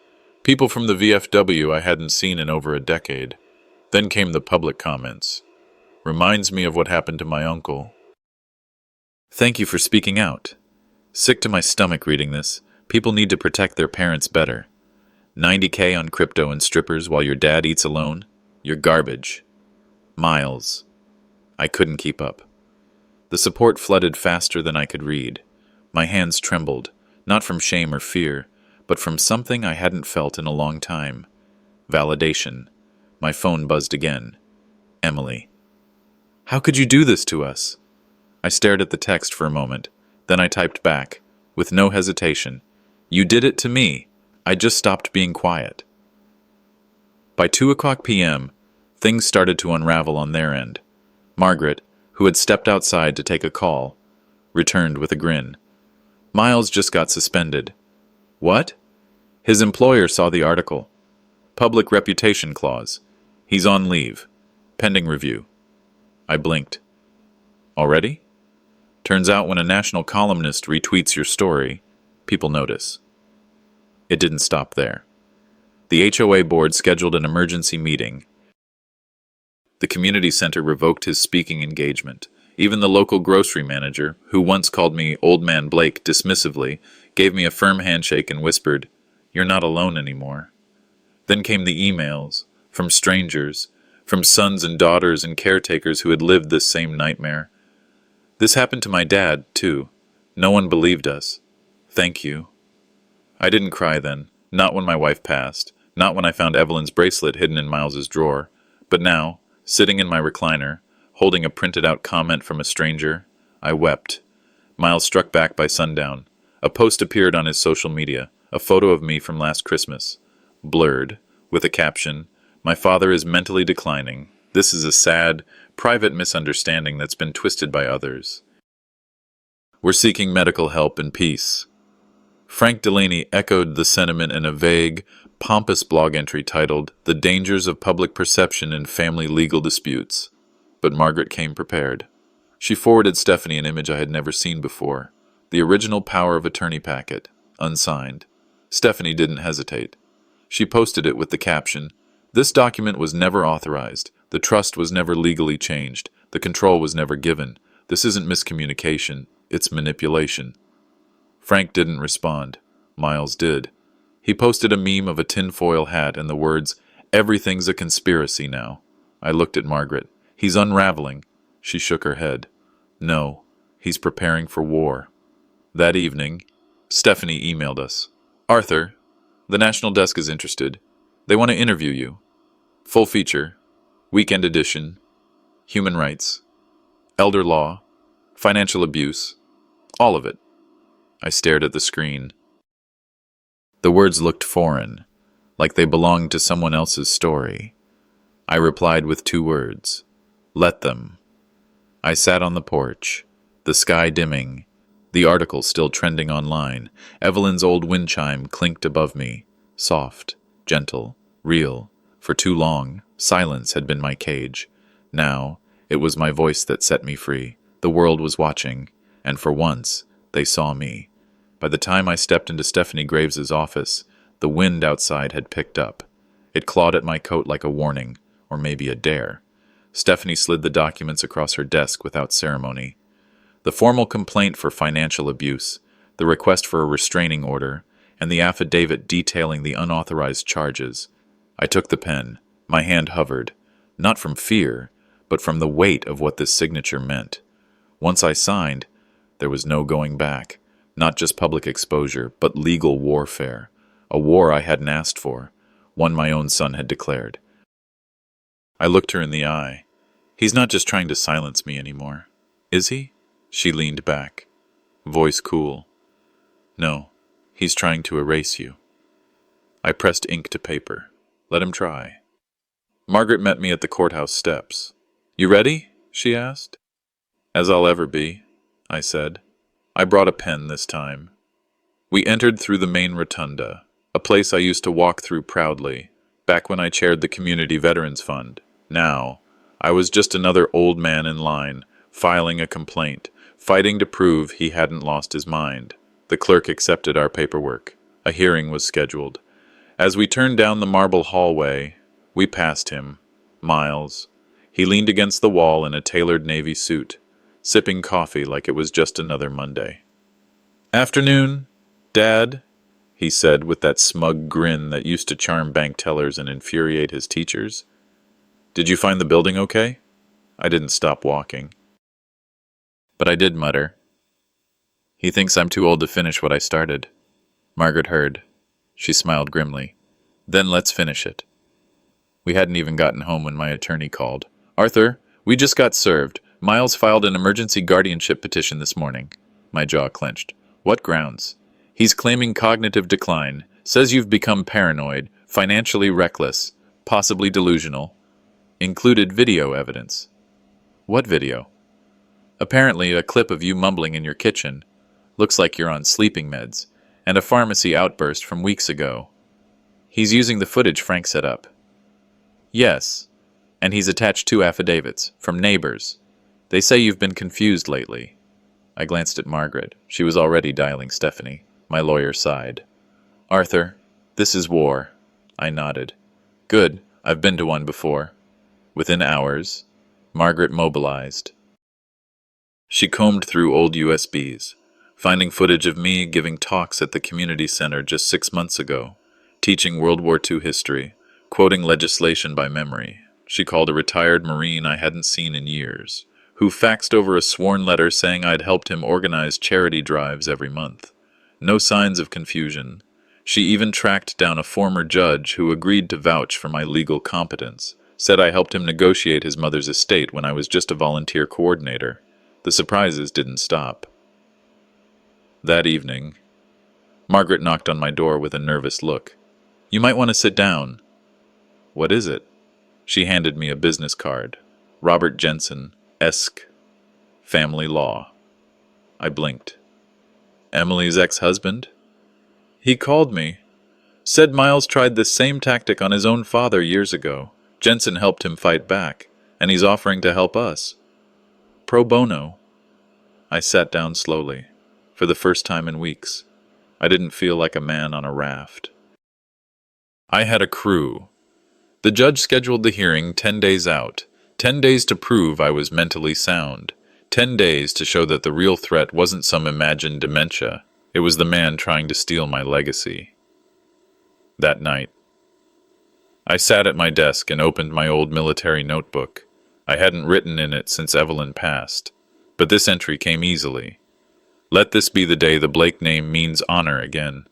people from the VFW I hadn't seen in over a decade. Then came the public comments. "Reminds me of what happened to my uncle." "Thank you for speaking out. Sick to my stomach reading this. People need to protect their parents better. $90K on crypto and strippers while your dad eats alone? You're garbage." Miles. I couldn't keep up. The support flooded faster than I could read. My hands trembled, not from shame or fear, but from something I hadn't felt in a long time. Validation. My phone buzzed again. Emily. "How could you do this to us?" I stared at the text for a moment. Then I typed back, with no hesitation. "You did it to me. I just stopped being quiet." By 2:00 p.m., things started to unravel on their end. Margaret, who had stepped outside to take a call, returned with a grin. "Miles just got suspended." "What?" "His employer saw the article. Public reputation clause. He's on leave. Pending review." I blinked. "Already?" "Turns out when a national columnist retweets your story, people notice." It didn't stop there. The HOA board scheduled an emergency meeting. The community center revoked his speaking engagement. Even the local grocery manager, who once called me Old Man Blake dismissively, gave me a firm handshake and whispered, "You're not alone anymore." Then came the emails, from strangers, from sons and daughters and caretakers who had lived this same nightmare. This happened to my dad, too. No one believed us. Thank you. I didn't cry then, not when my wife passed, not when I found Evelyn's bracelet hidden in Miles's drawer, but now, sitting in my recliner, holding a printed-out comment from a stranger, I wept. Miles struck back by sundown. A post appeared on his social media, a photo of me from last Christmas. Blurred, with a caption, "My father is mentally declining. This is a sad, private misunderstanding that's been twisted by others. We're seeking medical help and peace." Frank Delaney echoed the sentiment in a vague, pompous blog entry titled, "The Dangers of Public Perception in Family Legal Disputes." But Margaret came prepared. She forwarded Stephanie an image I had never seen before, the original power of attorney packet, unsigned. Stephanie didn't hesitate. She posted it with the caption, "This document was never authorized. The trust was never legally changed. The control was never given. This isn't miscommunication. It's manipulation." Frank didn't respond. Miles did. He posted a meme of a tinfoil hat and the words, "Everything's a conspiracy now." I looked at Margaret. He's unraveling. She shook her head. No, he's preparing for war. That evening, Stephanie emailed us. Arthur, the National Desk is interested. They want to interview you. Full feature, weekend edition, human rights, elder law, financial abuse, all of it. I stared at the screen. The words looked foreign, like they belonged to someone else's story. I replied with 2 words. Let them. I sat on the porch, the sky dimming, the article still trending online. Evelyn's old wind chime clinked above me, soft, gentle, real. For too long, silence had been my cage. Now, it was my voice that set me free. The world was watching, and for once, they saw me. By the time I stepped into Stephanie Graves's office, the wind outside had picked up. It clawed at my coat like a warning, or maybe a dare. Stephanie slid the documents across her desk without ceremony. The formal complaint for financial abuse, the request for a restraining order, and the affidavit detailing the unauthorized charges. I took the pen. My hand hovered, not from fear, but from the weight of what this signature meant. Once I signed, there was no going back. Not just public exposure, but legal warfare. A war I hadn't asked for, one my own son had declared. I looked her in the eye. He's not just trying to silence me anymore, is he? She leaned back, voice cool. No, he's trying to erase you. I pressed ink to paper. Let him try. Margaret met me at the courthouse steps. You ready? She asked. As I'll ever be, I said. I brought a pen this time. We entered through the main rotunda, a place I used to walk through proudly, back when I chaired the Community Veterans Fund. Now, I was just another old man in line, filing a complaint, fighting to prove he hadn't lost his mind. The clerk accepted our paperwork. A hearing was scheduled. As we turned down the marble hallway, we passed him, Miles. He leaned against the wall in a tailored navy suit, sipping coffee like it was just another Monday. Afternoon, Dad, he said with that smug grin that used to charm bank tellers and infuriate his teachers. Did you find the building okay? I didn't stop walking. But I did mutter. He thinks I'm too old to finish what I started. Margaret heard. She smiled grimly. Then let's finish it. We hadn't even gotten home when my attorney called. Arthur, we just got served. Miles filed an emergency guardianship petition this morning. My jaw clenched. What grounds? He's claiming cognitive decline, says you've become paranoid, financially reckless, possibly delusional. Included video evidence. What video? Apparently a clip of you mumbling in your kitchen. Looks like you're on sleeping meds. And a pharmacy outburst from weeks ago. He's using the footage Frank set up. Yes, and he's attached 2 affidavits, from neighbors. They say you've been confused lately. I glanced at Margaret. She was already dialing Stephanie. My lawyer sighed. Arthur, this is war. I nodded. Good, I've been to one before. Within hours, Margaret mobilized. She combed through old USBs, finding footage of me giving talks at the community center just 6 months ago, teaching World War II history, quoting legislation by memory. She called a retired Marine I hadn't seen in years, who faxed over a sworn letter saying I'd helped him organize charity drives every month. No signs of confusion. She even tracked down a former judge who agreed to vouch for my legal competence, said I helped him negotiate his mother's estate when I was just a volunteer coordinator. The surprises didn't stop. That evening, Margaret knocked on my door with a nervous look. You might want to sit down. What is it? She handed me a business card. Robert Jensen, Esq. Family Law. I blinked. Emily's ex-husband? He called me. Said Miles tried the same tactic on his own father years ago. Jensen helped him fight back, and he's offering to help us. Pro bono. I sat down slowly. For the first time in weeks, I didn't feel like a man on a raft. I had a crew. The judge scheduled the hearing 10 days out, 10 days to prove I was mentally sound, 10 days to show that the real threat wasn't some imagined dementia. It was the man trying to steal my legacy. That night, I sat at my desk and opened my old military notebook. I hadn't written in it since Evelyn passed, but this entry came easily. Let this be the day the Blake name means honor again.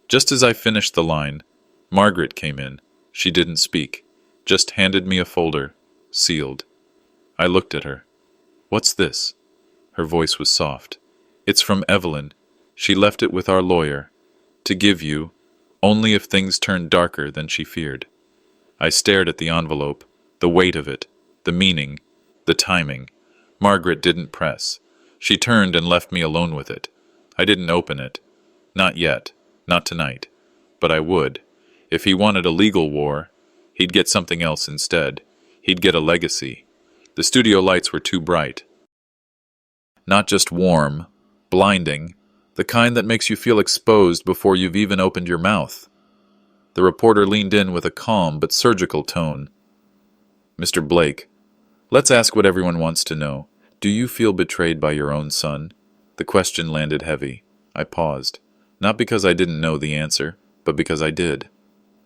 Just as I finished the line, Margaret came in. She didn't speak, just handed me a folder, sealed. I looked at her. What's this? Her voice was soft. It's from Evelyn. She left it with our lawyer. To give you, only if things turned darker than she feared. I stared at the envelope, the weight of it, the meaning, the timing. Margaret didn't press. She turned and left me alone with it. I didn't open it. Not yet. Not tonight. But I would. If he wanted a legal war, he'd get something else instead. He'd get a legacy. The studio lights were too bright. Not just warm, blinding, the kind that makes you feel exposed before you've even opened your mouth. The reporter leaned in with a calm but surgical tone. Mr. Blake, let's ask what everyone wants to know. Do you feel betrayed by your own son? The question landed heavy. I paused. Not because I didn't know the answer, but because I did.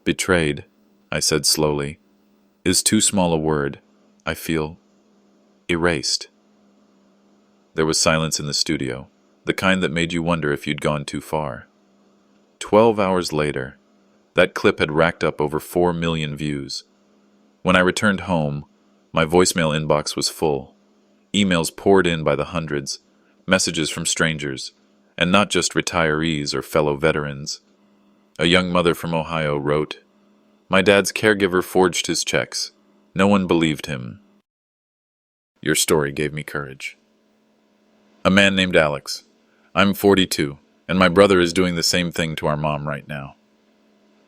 Betrayed, I said slowly, is too small a word. I feel erased. There was silence in the studio, the kind that made you wonder if you'd gone too far. 12 hours later, that clip had racked up over 4 million views. When I returned home, my voicemail inbox was full. Emails poured in by the hundreds, messages from strangers, and not just retirees or fellow veterans. A young mother from Ohio wrote, "My dad's caregiver forged his checks. No one believed him. Your story gave me courage." A man named Alex. I'm 42, and my brother is doing the same thing to our mom right now.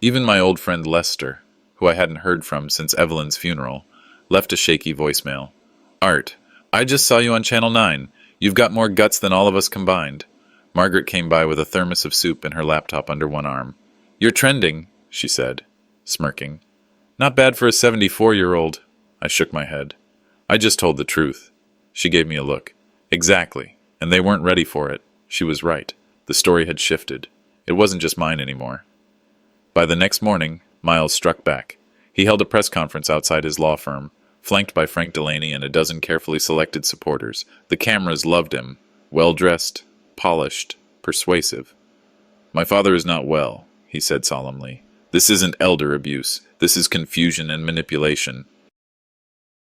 Even my old friend Lester, who I hadn't heard from since Evelyn's funeral, left a shaky voicemail. "Art, I just saw you on Channel 9. You've got more guts than all of us combined." Margaret came by with a thermos of soup and her laptop under one arm. "You're trending," she said, smirking. "Not bad for a 74-year-old. I shook my head. "I just told the truth." She gave me a look. "Exactly. And they weren't ready for it." She was right. The story had shifted. It wasn't just mine anymore. By the next morning, Miles struck back. He held a press conference outside his law firm, flanked by Frank Delaney and a dozen carefully selected supporters. The cameras loved him. Well-dressed, polished, persuasive. "My father is not well," he said solemnly. "This isn't elder abuse. This is confusion and manipulation.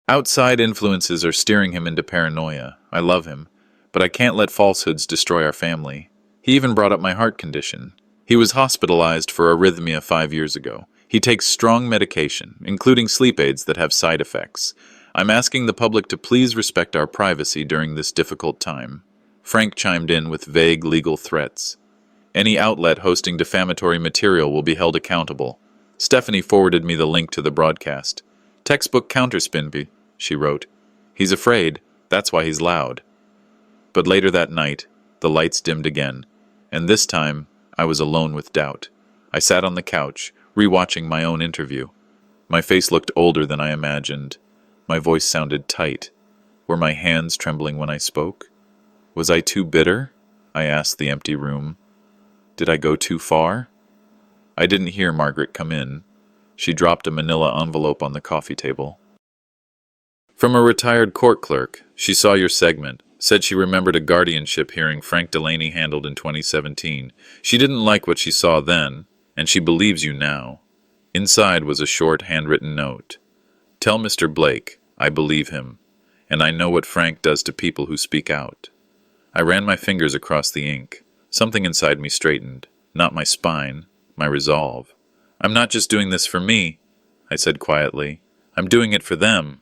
Outside influences are steering him into paranoia. I love him, but I can't let falsehoods destroy our family." He even brought up my heart condition. He was hospitalized for arrhythmia 5 years ago. He takes strong medication, including sleep aids that have side effects. I'm asking the public to please respect our privacy during this difficult time. Frank chimed in with vague legal threats. Any outlet hosting defamatory material will be held accountable. Stephanie forwarded me the link to the broadcast. "Textbook counterspin," she wrote. "He's afraid. That's why he's loud." But later that night, the lights dimmed again, and this time I was alone with doubt. I sat on the couch, rewatching my own interview. My face looked older than I imagined. My voice sounded tight. Were my hands trembling when I spoke? Was I too bitter? I asked the empty room. Did I go too far? I didn't hear Margaret come in. She dropped a manila envelope on the coffee table. "From a retired court clerk. She saw your segment. Said she remembered a guardianship hearing Frank Delaney handled in 2017. She didn't like what she saw then, and she believes you now." Inside was a short, handwritten note. "Tell Mr. Blake I believe him, and I know what Frank does to people who speak out." I ran my fingers across the ink. Something inside me straightened. Not my spine, my resolve. "I'm not just doing this for me," I said quietly. "I'm doing it for them."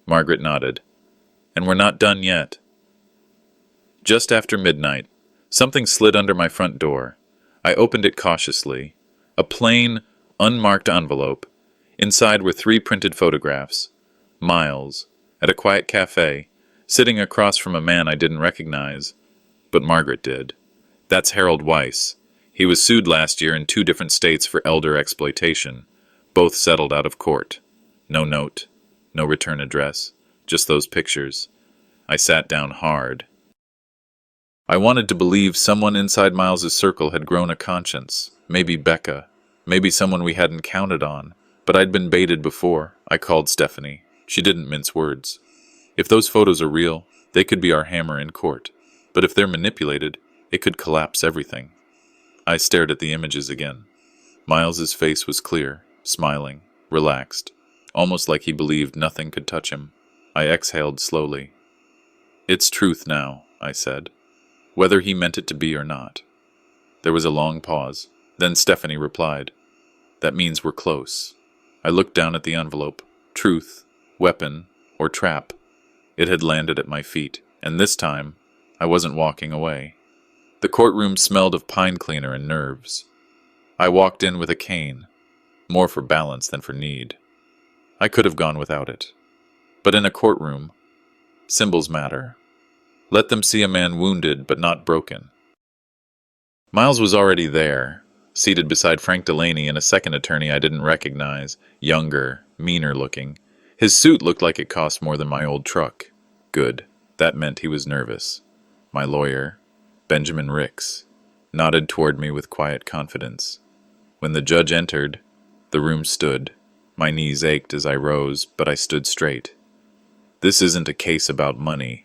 Margaret nodded. "And we're not done yet." Just after midnight, something slid under my front door. I opened it cautiously. A plain, unmarked envelope. Inside were 3 printed photographs. Miles, at a quiet cafe, sitting across from a man I didn't recognize. But Margaret did. That's Harold Weiss. He was sued last year in 2 different states for elder exploitation. Both settled out of court. No note, no return address, just those pictures. I sat down hard. I wanted to believe someone inside Miles's circle had grown a conscience. Maybe Becca. Maybe someone we hadn't counted on. But I'd been baited before. I called Stephanie. She didn't mince words. If those photos are real, they could be our hammer in court. But if they're manipulated, it could collapse everything. I stared at the images again. Miles's face was clear, smiling, relaxed, almost like he believed nothing could touch him. I exhaled slowly. It's truth now, I said, whether he meant it to be or not. There was a long pause. Then Stephanie replied, That means we're close. I looked down at the envelope. Truth, weapon, or trap. It had landed at my feet, and this time, I wasn't walking away. The courtroom smelled of pine cleaner and nerves. I walked in with a cane, more for balance than for need. I could have gone without it. But in a courtroom, symbols matter. Let them see a man wounded but not broken. Miles was already there, seated beside Frank Delaney and a second attorney I didn't recognize, younger, meaner looking. His suit looked like it cost more than my old truck. Good. That meant he was nervous. My lawyer, Benjamin Ricks, nodded toward me with quiet confidence. When the judge entered, the room stood. My knees ached as I rose, but I stood straight. This isn't a case about money,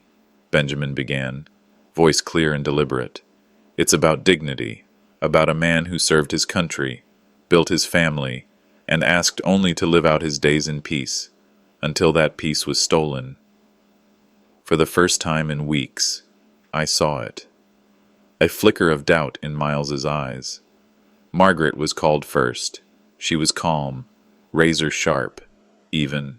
Benjamin began, voice clear and deliberate. It's about dignity, about a man who served his country, built his family, and asked only to live out his days in peace, until that peace was stolen. For the first time in weeks, I saw it. A flicker of doubt in Miles's eyes. Margaret was called first. She was calm, razor sharp, even.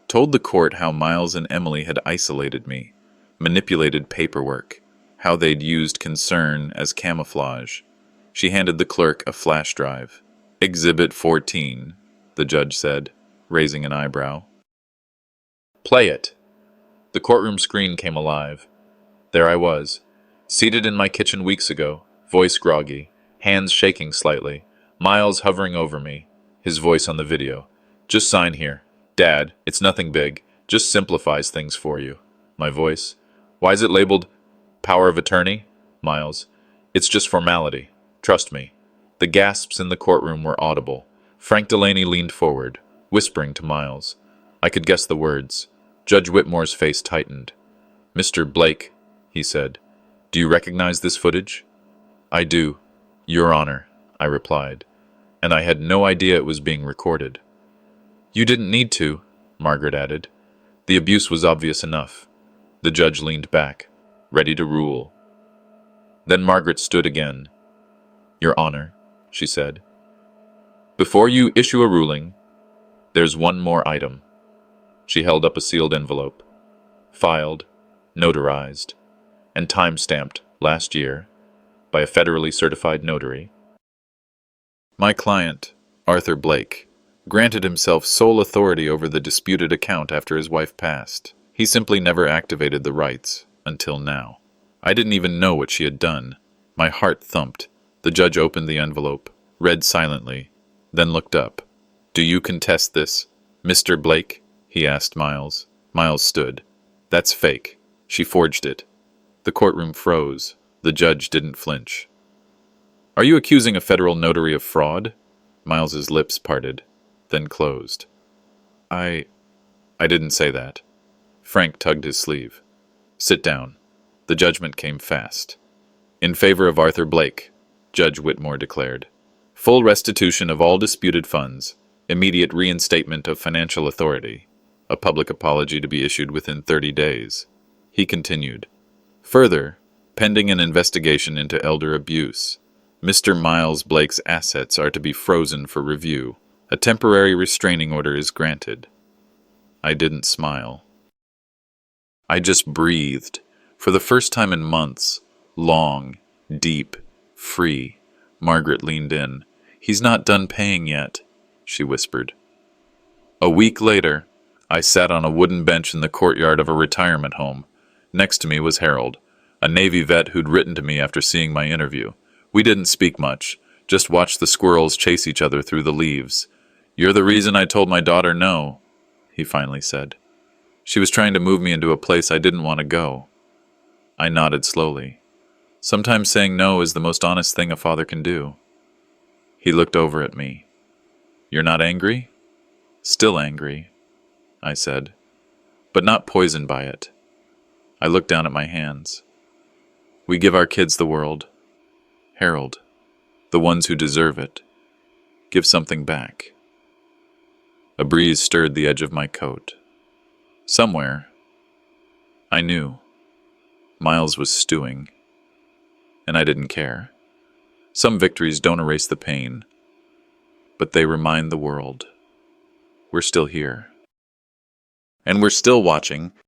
Told the court how Miles and Emily had isolated me, manipulated paperwork, how they'd used concern as camouflage. She handed the clerk a flash drive. Exhibit 14, the judge said, raising an eyebrow. Play it. The courtroom screen came alive. There I was, seated in my kitchen weeks ago, voice groggy, hands shaking slightly, Miles hovering over me, his voice on the video. Just sign here. Dad, it's nothing big, just simplifies things for you. My voice. Why is it labeled power of attorney? Miles. It's just formality. Trust me. The gasps in the courtroom were audible. Frank Delaney leaned forward, whispering to Miles. I could guess the words. Judge Whitmore's face tightened. Mr. Blake, he said, do you recognize this footage? I do, Your Honor, I replied, and I had no idea it was being recorded. You didn't need to, Margaret added. The abuse was obvious enough. The judge leaned back, ready to rule. Then Margaret stood again. Your Honor, she said, before you issue a ruling, there's one more item. She held up a sealed envelope, filed, notarized, and time-stamped last year by a federally certified notary. My client, Arthur Blake, granted himself sole authority over the disputed account after his wife passed. He simply never activated the rights, until now. I didn't even know what she had done. My heart thumped. The judge opened the envelope, read silently, then looked up. Do you contest this, Mr. Blake? He asked Miles. Miles stood. That's fake. She forged it. The courtroom froze. The judge didn't flinch. Are you accusing a federal notary of fraud? Miles's lips parted, then closed. I didn't say that. Frank tugged his sleeve. Sit down. The judgment came fast. In favor of Arthur Blake, Judge Whitmore declared. Full restitution of all disputed funds, immediate reinstatement of financial authority, a public apology to be issued within 30 days. He continued. Further, pending an investigation into elder abuse, Mr. Miles Blake's assets are to be frozen for review. A temporary restraining order is granted. I didn't smile. I just breathed. For the first time in months, long, deep, free. Margaret leaned in. He's not done paying yet, she whispered. A week later, I sat on a wooden bench in the courtyard of a retirement home. Next to me was Harold, a Navy vet who'd written to me after seeing my interview. We didn't speak much, just watched the squirrels chase each other through the leaves. You're the reason I told my daughter no, he finally said. She was trying to move me into a place I didn't want to go. I nodded slowly. Sometimes saying no is the most honest thing a father can do. He looked over at me. You're not angry? Still angry, I said. but not poisoned by it. I looked down at my hands. We give our kids the world. Harold, the ones who deserve it, give something back. A breeze stirred the edge of my coat. Somewhere, I knew, Miles was stewing, and I didn't care. Some victories don't erase the pain, but they remind the world we're still here. And we're still watching